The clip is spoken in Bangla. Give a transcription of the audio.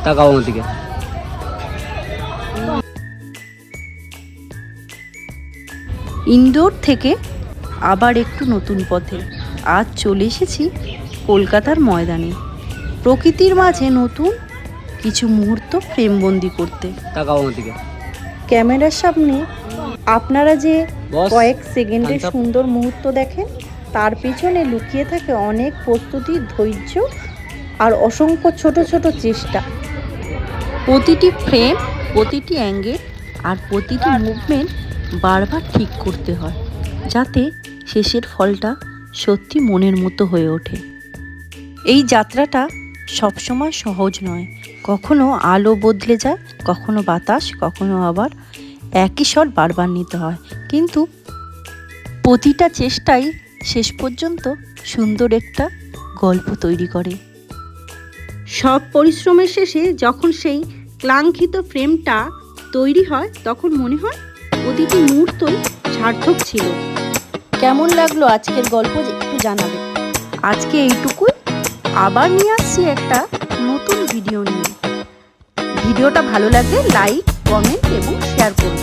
তাকাও আমার দিকে। ইনডোর থেকে আবার একটু নতুন পথে আজ চলে এসেছি কলকাতার ময়দানে, প্রকৃতির মাঝে নতুন কিছু মুহূর্ত ফ্রেমবন্দি করতে। তাকাও আমার দিকে। ক্যামেরার সামনে আপনারা যে বস, কয়েক সেকেন্ডের থামস আপ। সুন্দর মুহূর্ত দেখেন, তার পিছনে লুকিয়ে থাকে অনেক প্রস্তুতি, ধৈর্য আর অসংখ্য ছোট ছোট চেষ্টা। প্রতিটি ফ্রেম, প্রতিটি অ্যাঙ্গেল আর প্রতিটি মুভমেন্ট বারবার ঠিক করতে হয়, যাতে শেষের ফলটা সত্যি মনের মতো হয়ে ওঠে। এই যাত্রাটা সবসময় সহজ নয়, কখনো আলো বদলে যায়, কখনো বাতাস, কখনো আবার একই শট বারবার নিতে হয়, কিন্তু প্রতিটা চেষ্টাই শেষ পর্যন্ত সুন্দর একটা গল্প তৈরি করে। সব পরিশ্রমের শেষে যখন সেই ক্লাঙ্কিত ফ্রেমটা তৈরি হয়, তখন মনে হয় প্রতিটি মুহূর্তই সার্থক ছিল। কেমন লাগলো আজকের গল্প একটু জানাবে। আজকে এইটুকুই, আবার নিয়ে আসছি একটা নতুন ভিডিও নিয়ে। ভিডিওটা ভালো লাগলে লাইক, কমেন্ট এবং শেয়ার করুন।